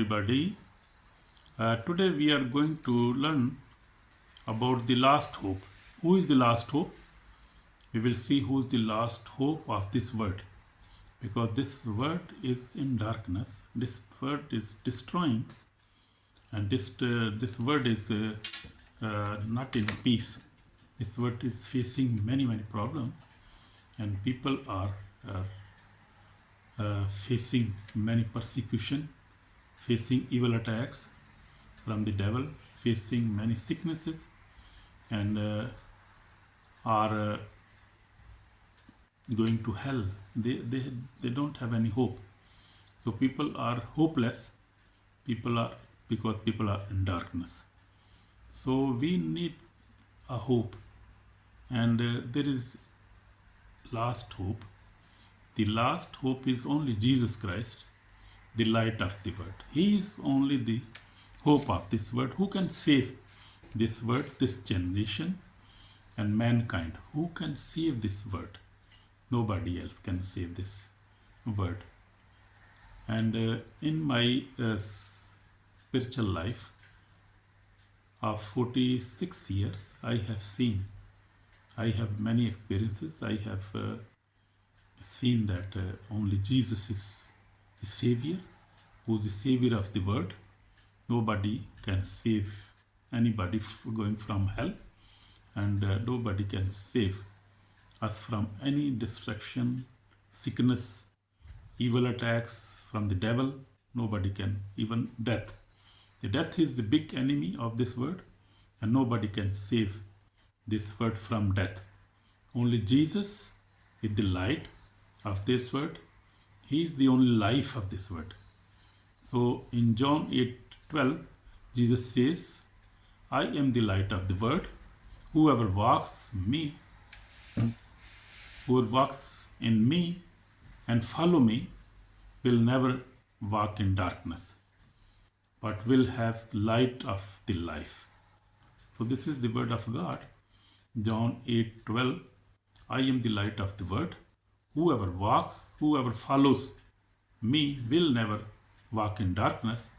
Everybody. Today we are going to learn about the last hope. Who is the last hope? We will see who is the last hope of this world, because this world is in darkness. This world is destroying, and this world is not in peace. This world is facing many problems, and people are facing many persecution, facing evil attacks from the devil, facing many sicknesses, and are going to hell. They don't have any hope. So people are hopeless. Because people are in darkness. So we need a hope, and there is last hope. The last hope is only Jesus Christ, the light of the world. He is only the hope of this world. Who can save this world, this generation, and mankind? Who can save this world? Nobody else can save this world. And in my spiritual life of 46 years, I have many experiences. I have seen that only Jesus is the Savior, who is the Savior of the world. Nobody can save anybody going from hell, and nobody can save us from any destruction, sickness, evil attacks from the devil. Nobody can, even death. The death is the big enemy of this world, and nobody can save this world from death. Only Jesus is the light of this world. He is the only life of this world. So in John 8:12, Jesus says, I am the light of the world. Whoever walks in me and follow me will never walk in darkness, but will have light of the life. So this is the word of God. John 8:12, I am the light of the world. Whoever follows me will never walk in darkness,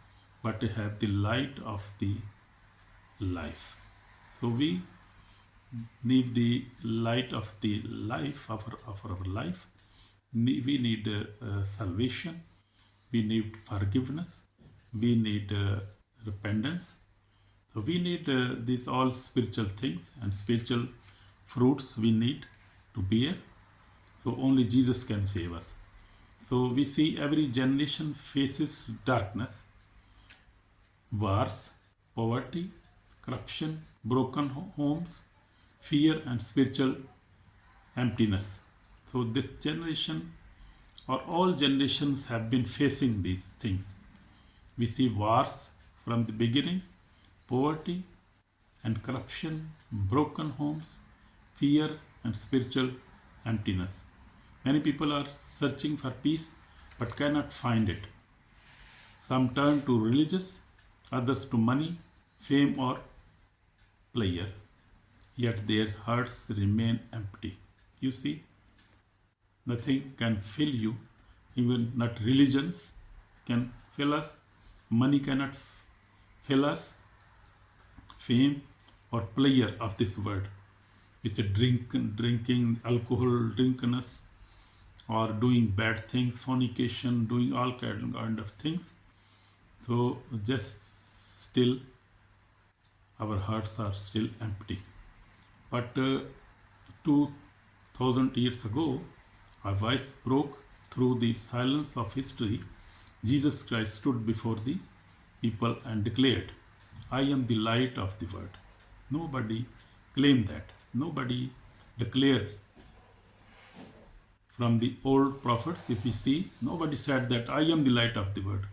but have the light of the life. So we need the light of the life of our life. We need salvation. We need forgiveness. We need repentance. So we need these all spiritual things and spiritual fruits we need to bear. So only Jesus can save us. So we see every generation faces darkness, wars, poverty, corruption, broken homes, fear, and spiritual emptiness. So this generation, or all generations, have been facing these things. We see wars from the beginning, poverty and corruption, broken homes, fear, and spiritual emptiness. Many people are searching for peace but cannot find it. Some turn to religious, others to money, fame, or pleasure, yet their hearts remain empty. You see, nothing can fill you, even not religions can fill us, money cannot fill us, fame or pleasure of this world. It's a drinking, alcohol, drunkenness, or doing bad things, fornication, doing all kind of things. So just still, our hearts are still empty. But 2000 years ago, a voice broke through the silence of history. Jesus Christ stood before the people and declared, I am the light of the world. Nobody claimed that. Nobody declared. From the old prophets, if we see, nobody said that I am the light of the world.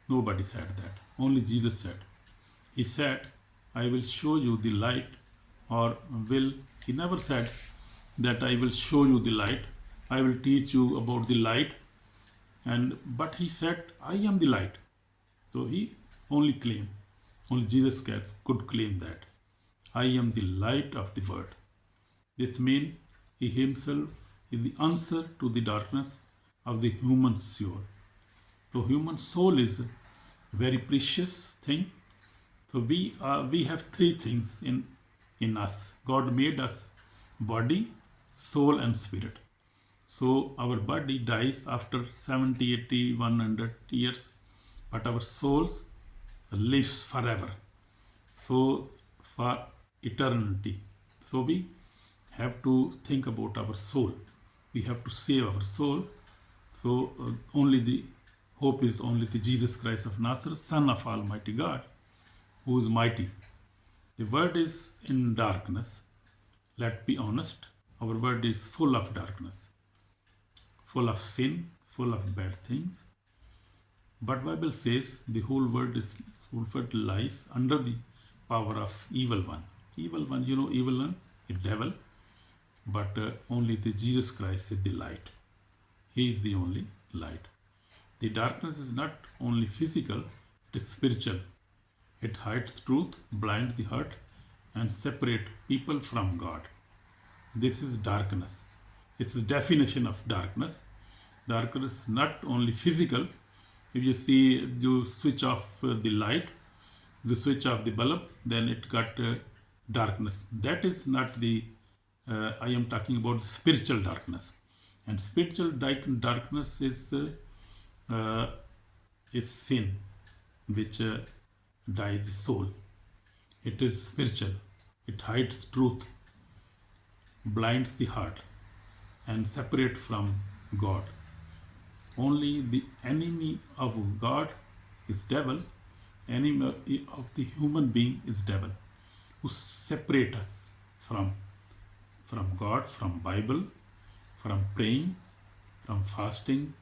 Nobody said that. Only Jesus said. He said, I will show you the light, he never said that I will show you the light, I will teach you about the light, but he said, I am the light. So he only Jesus could claim that. I am the light of the world. This means he himself is the answer to the darkness of the human soul. So human soul is very precious thing. So we have three things in us. God made us body, soul, and spirit. So our body dies after 70, 80, 100 years, but our souls lives forever. So for eternity. So we have to think about our soul. We have to save our soul. So only the hope is only the Jesus Christ of Nazareth, Son of Almighty God, who is mighty. The world is in darkness. Let's be honest. Our world is full of darkness, full of sin, full of bad things. But Bible says the whole world lies under the power of evil one. Evil one, evil one, the devil. But only the Jesus Christ is the light. He is the only light. The darkness is not only physical, it is spiritual. It hides truth, blinds the heart, and separate people from God. This is darkness. It's the definition of darkness. Darkness is not only physical. If you see, you switch off the light, the switch off the bulb, then it got darkness. That is not the, I am talking about spiritual darkness. And spiritual darkness is sin, which dies the soul. It is spiritual. It hides truth, blinds the heart, and separates from God. Only the enemy of God is devil. Enemy of the human being is devil, who separate us from God, from Bible, from praying, from fasting,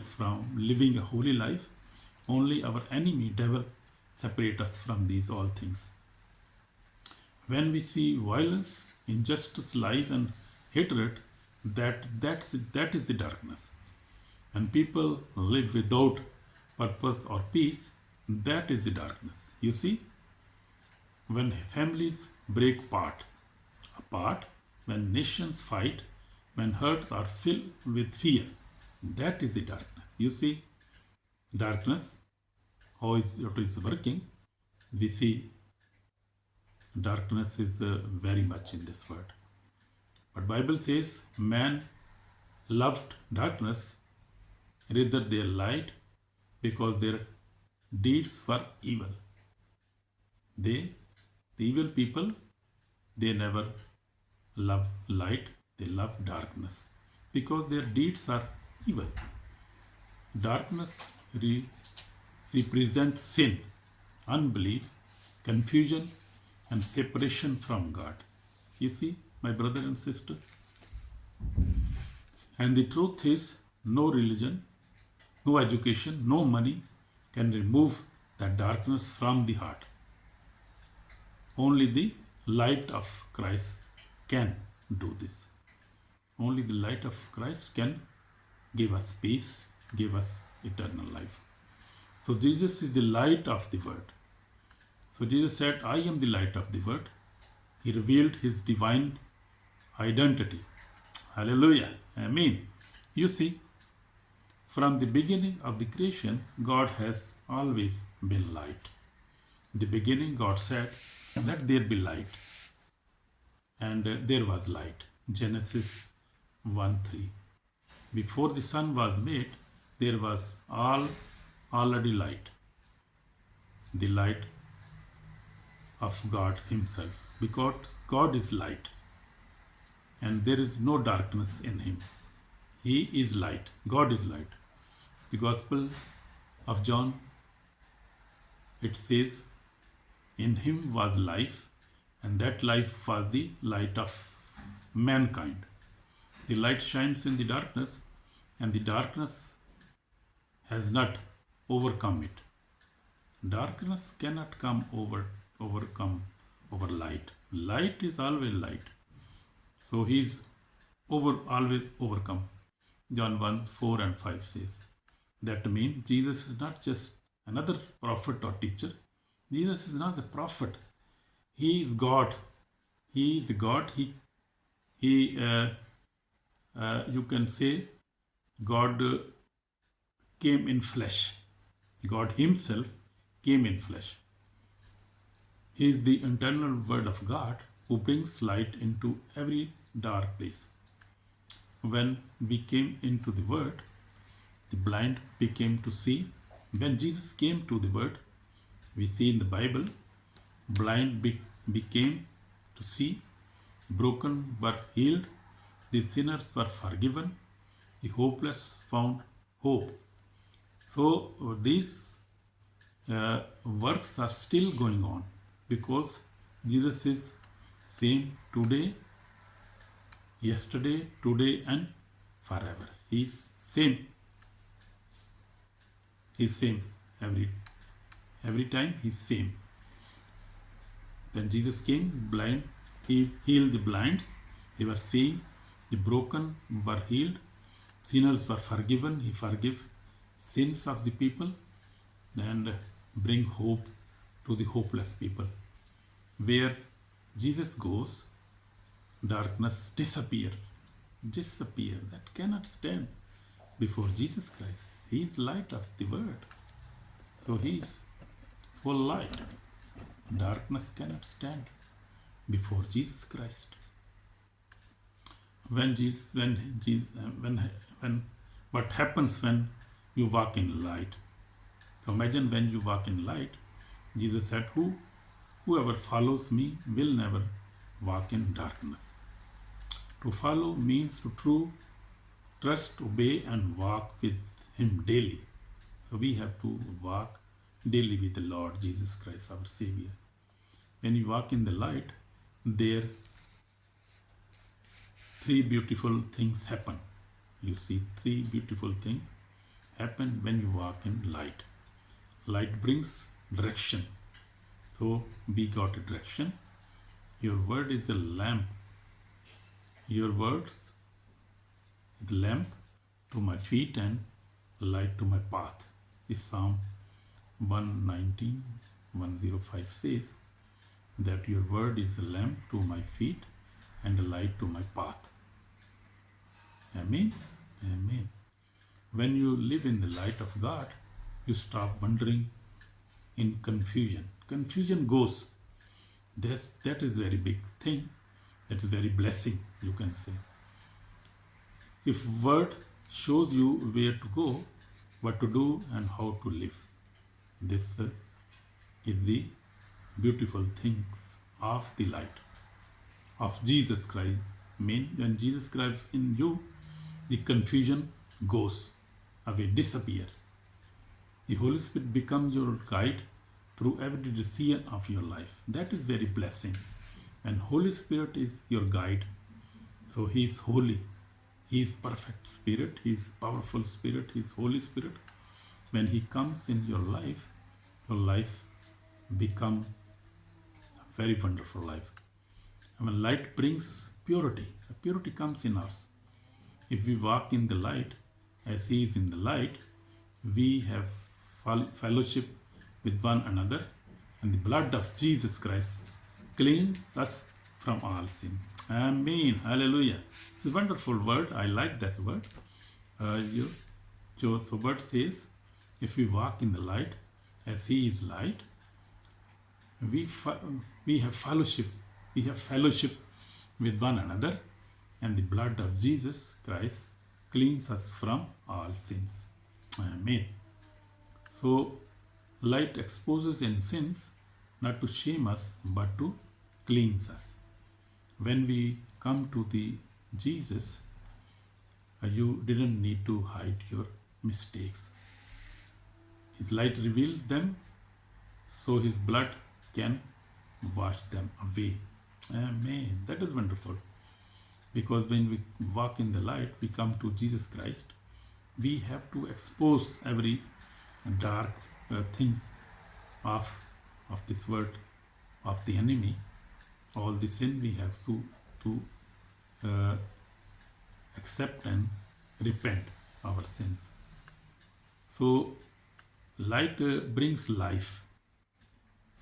from living a holy life. Only our enemy, devil, separate us from these all things. When we see violence, injustice, lies, and hatred, that is the darkness. When people live without purpose or peace, that is the darkness. You see, when families break apart, when nations fight, when hearts are filled with fear, that is the darkness. You see, darkness, how it is working. We see darkness is very much in this world. But Bible says man loved darkness rather than light because their deeds were evil. The evil people, they never love light, they love darkness because their deeds are evil. Darkness represents sin, unbelief, confusion, and separation from God. You see, my brother and sister? And the truth is, no religion, no education, no money can remove that darkness from the heart. Only the light of Christ can do this. Only the light of Christ can give us peace, give us eternal life. So Jesus is the light of the world. So Jesus said, I am the light of the world. He revealed his divine identity. Hallelujah. Amen. You see, from the beginning of the creation, God has always been light. In the beginning, God said, let there be light. And there was light. Genesis 1:3. Before the sun was made, there was already light. The light of God himself. Because God is light. And there is no darkness in him. He is light. God is light. The Gospel of John, it says, in him was life, and that life was the light of mankind. The light shines in the darkness, and the darkness has not overcome it. Darkness cannot overcome over light. Light is always light. So he is always overcome. John 1:4 and 5 says. That means Jesus is not just another prophet or teacher. Jesus is not a prophet. He is God. He is God. You can say God came in flesh. God Himself came in flesh. He is the eternal Word of God who brings light into every dark place. When we came into the Word, the blind became to see. When Jesus came to the Word, we see in the Bible, blind became to see, broken were healed, the sinners were forgiven, the hopeless found hope. So these works are still going on because Jesus is same today, yesterday, today, and forever. He is same. He is same every time. He is same. When Jesus came, blind, He healed the blinds. They were seeing. The broken were healed. Sinners were forgiven. He forgave sins of the people and bring hope to the hopeless people. Where Jesus goes, darkness disappear. That cannot stand before Jesus Christ. He is light of the world. So He is full light. Darkness cannot stand before Jesus Christ. What happens when you walk in light? So imagine when you walk in light, Jesus said, whoever follows me will never walk in darkness. To follow means to trust, obey, and walk with Him daily. So we have to walk daily with the Lord Jesus Christ, our Savior. When you walk in the light, there three beautiful things happen. You see, three beautiful things happen when you walk in light. Light brings direction. So we got a direction. Your word is a lamp. Your words is a lamp to my feet and light to my path. This Psalm 119:105 says that your word is a lamp to my feet and a light to my path. Amen. Amen. When you live in the light of God, you stop wandering in confusion. Confusion goes. That is very big thing. That is very blessing, you can say. If word shows you where to go, what to do, and how to live, this is the beautiful things of the light of Jesus Christ. When Jesus Christ is in you, the confusion goes away, disappears. The Holy Spirit becomes your guide through every decision of your life. That is very blessing. And Holy Spirit is your guide. So He is holy. He is perfect Spirit. He is powerful Spirit. He is Holy Spirit. When He comes in your life becomes a very wonderful life. And when light brings purity, purity comes in us. If we walk in the light as He is in the light, we have fellowship with one another, and the blood of Jesus Christ cleans us from all sin. Amen. Hallelujah. It's a wonderful word. I like that word. So word says, if we walk in the light as He is light, we have fellowship. We have fellowship with one another, and the blood of Jesus Christ cleans us from all sins. Amen. So light exposes in sins, not to shame us, but to cleanse us. When we come to the Jesus, you didn't need to hide your mistakes. His light reveals them, so His blood can wash them away. Amen. That is wonderful. Because when we walk in the light, we come to Jesus Christ. We have to expose every dark things of this world, of the enemy, all the sin we have to accept and repent our sins. So light brings life.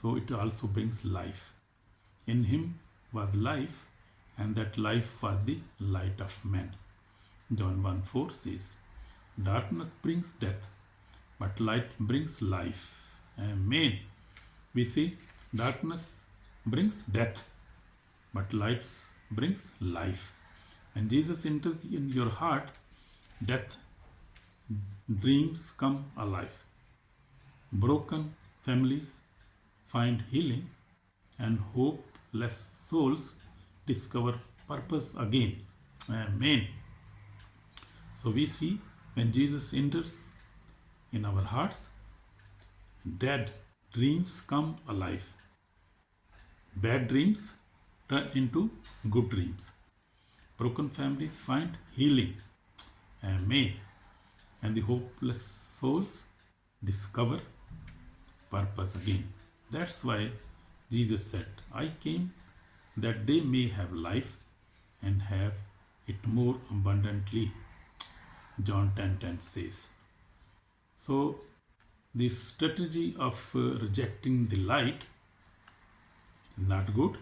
So it also brings life. In Him was life, and that life was the light of men. John 1:4 says, darkness brings death, but light brings life. Amen. We see darkness brings death, but light brings life. When Jesus enters in your heart, death dreams come alive. Broken families find healing, and hopeless souls discover purpose again. Amen. So we see when Jesus enters in our hearts, dead dreams come alive. Bad dreams turn into good dreams. Broken families find healing. Amen. And the hopeless souls discover purpose again. That's why Jesus said, I came that they may have life and have it more abundantly. John 10:10 says. So the strategy of rejecting the light is not good.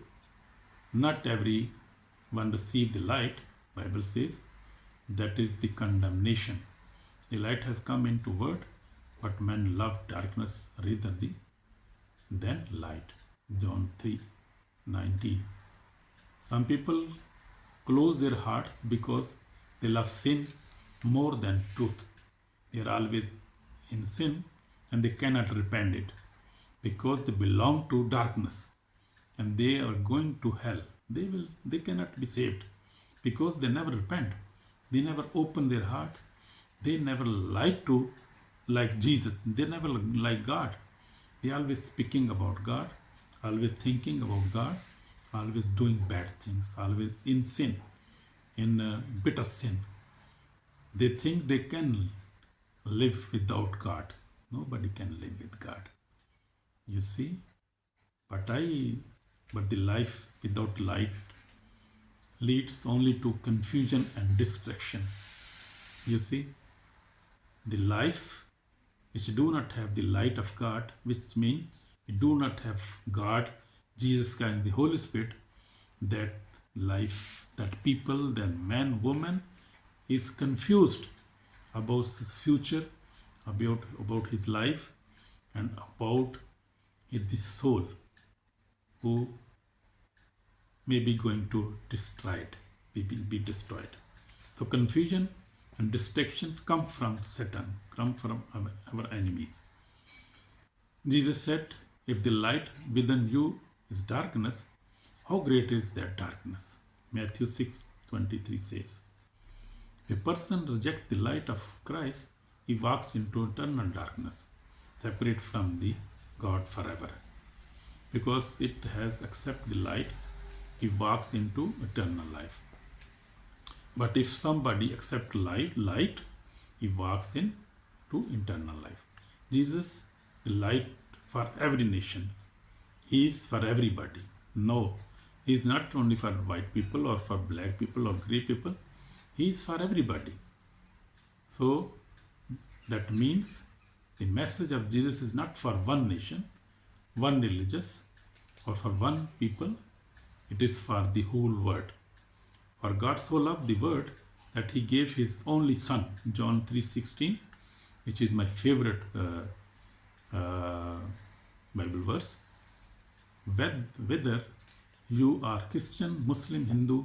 Not everyone receive the light. Bible says that is the condemnation. The light has come into world, but men love darkness rather than light. John 3:19. Some people close their hearts because they love sin more than truth. They are always in sin and they cannot repent it because they belong to darkness and they are going to hell. They cannot be saved because they never repent. They never open their heart. They never like Jesus. They never like God. They always speaking about God, always thinking about God, always doing bad things, always in sin, in bitter sin. They think they can live without God. Nobody can live with God. You see? But the life without light leads only to confusion and distraction. You see? The life which do not have the light of God, which means we do not have God, Jesus Christ, and the Holy Spirit, that life, that people, that man, woman is confused about his future, about his life, and about his soul, who may be going to be destroyed. So confusion and distractions come from Satan, come from our enemies. Jesus said, if the light within you is darkness, how great is that darkness? Matthew 6:23 says. If a person rejects the light of Christ, he walks into eternal darkness, separate from the God forever. Because it has accepted the light, he walks into eternal life. But if somebody accepts light, he walks into eternal life. Jesus, the light for every nation. He is for everybody. No, he is not only for white people or for black people or grey people. He is for everybody. So that means the message of Jesus is not for one nation, one religious, or for one people. It is for the whole world. For God so loved the world that he gave his only son, John 3:16, which is my favorite Bible verse. Whether you are Christian, Muslim, Hindu,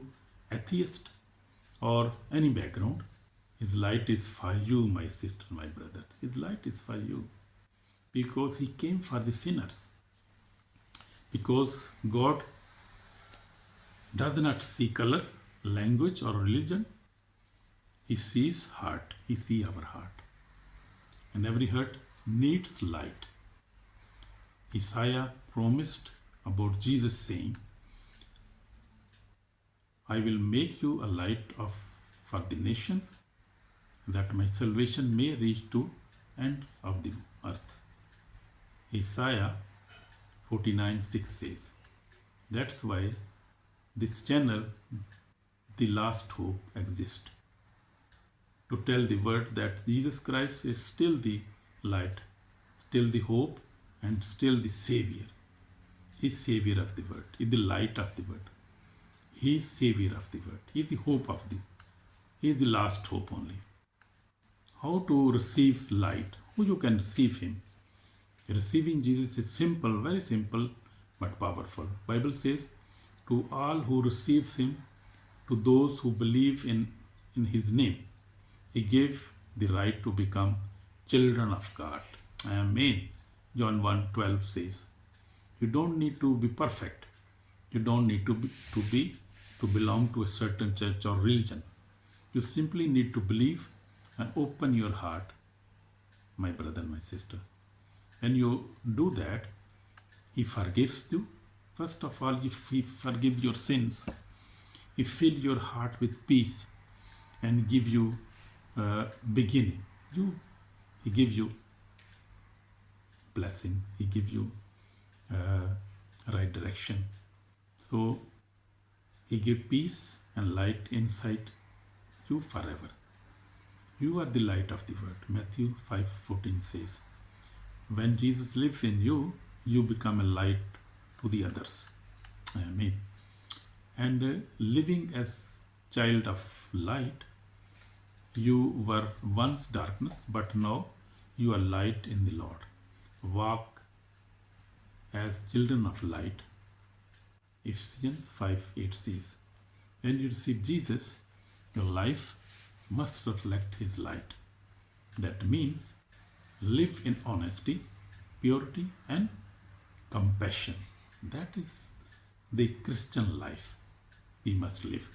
atheist, or any background, his light is for you, my sister, my brother. His light is for you because he came for the sinners. Because God does not see color, language, or religion. He sees heart. He sees our heart. And every heart needs light. Isaiah promised about Jesus saying, I will make you a light for the nations, that my salvation may reach to ends of the earth. Isaiah 49:6 says. That's why this channel, The Last Hope, exists. To tell the world that Jesus Christ is still the light, still the hope, and still the Savior. He is Savior of the world. He is the light of the world. He is Savior of the world. He is the hope of He is the last hope only. How to receive light? you can receive him. Receiving Jesus is simple, very simple, but powerful. Bible says, to all who receives him, to those who believe in his name, he gave the right to become children of God. Amen. John 1:12 says, you don't need to be perfect. You don't need to belong to a certain church or religion. You simply need to believe and open your heart, my brother, my sister. When you do that, he forgives you. First of all, he forgives your sins. He fills your heart with peace and give you beginning. He gives you blessing. He gives you right direction. So he gives peace and light inside you forever. You are the light of the world. Matthew 5:14 says, when Jesus lives in you, you become a light to the others. Amen. And living as child of light, you were once darkness, but now you are light in the Lord. Walk as children of light. Ephesians 5:8 says, when you receive Jesus, your life must reflect his light. That means live in honesty, purity, and compassion. That is the Christian life we must live.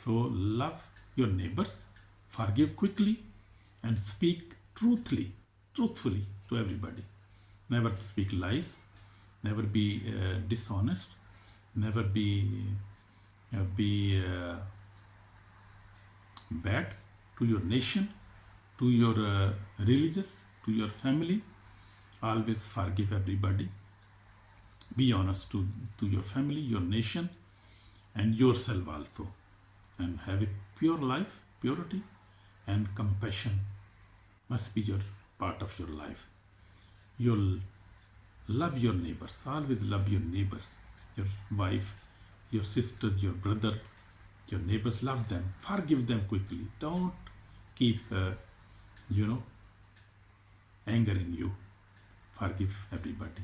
So love your neighbors, forgive quickly, and speak truthfully to everybody. Never speak lies, never be dishonest, never be bad to your nation, to your religious, to your family. Always forgive everybody. Be honest to your family, your nation, and yourself also. And have a pure life, purity, and compassion must be your part of your life. You'll love your neighbors. Always love your neighbors. Your wife, your sister, your brother, your neighbors. Love them. Forgive them quickly. Don't keep, anger in you. Forgive everybody.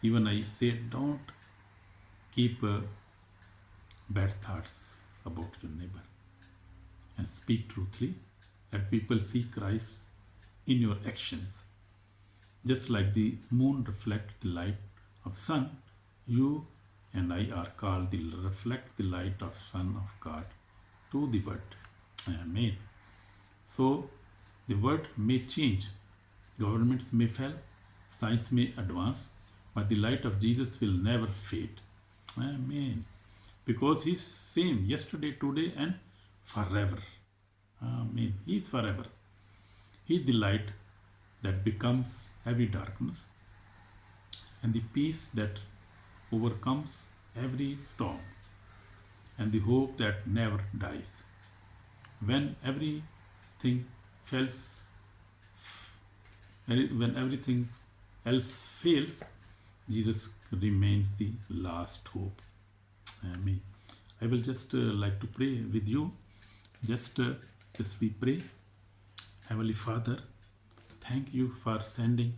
Even I say, don't keep bad thoughts about your neighbor. And speak truthfully. Let people see Christ in your actions. Just like the moon reflects the light of sun, you and I are called to reflect the light of Son of God to the world. Amen. So the world may change, governments may fail, science may advance, but the light of Jesus will never fade. Amen. Because he's same yesterday, today, and forever. Amen. He is forever. He is the light that becomes heavy darkness and the peace that overcomes every storm and the hope that never dies. When everything else fails, Jesus remains the last hope. Amen. I will just like to pray with you. Just we pray. Heavenly Father, thank you for sending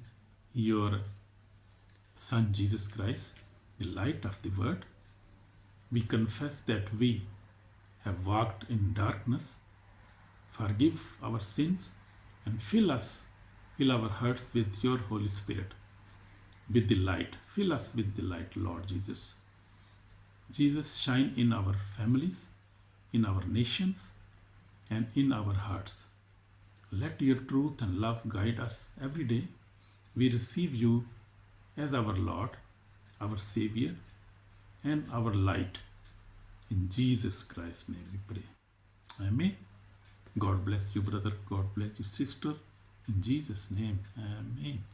your Son Jesus Christ, the light of the world. We confess that we have walked in darkness. Forgive our sins and fill our hearts with your Holy Spirit, with the light. Fill us with the light, Lord Jesus. Jesus, shine in our families, in our nations, and in our hearts. Let your truth and love guide us every day. We receive you as our Lord, our Savior, and our light. In Jesus Christ's name we pray. Amen. God bless you, brother. God bless you, sister. In Jesus' name, amen.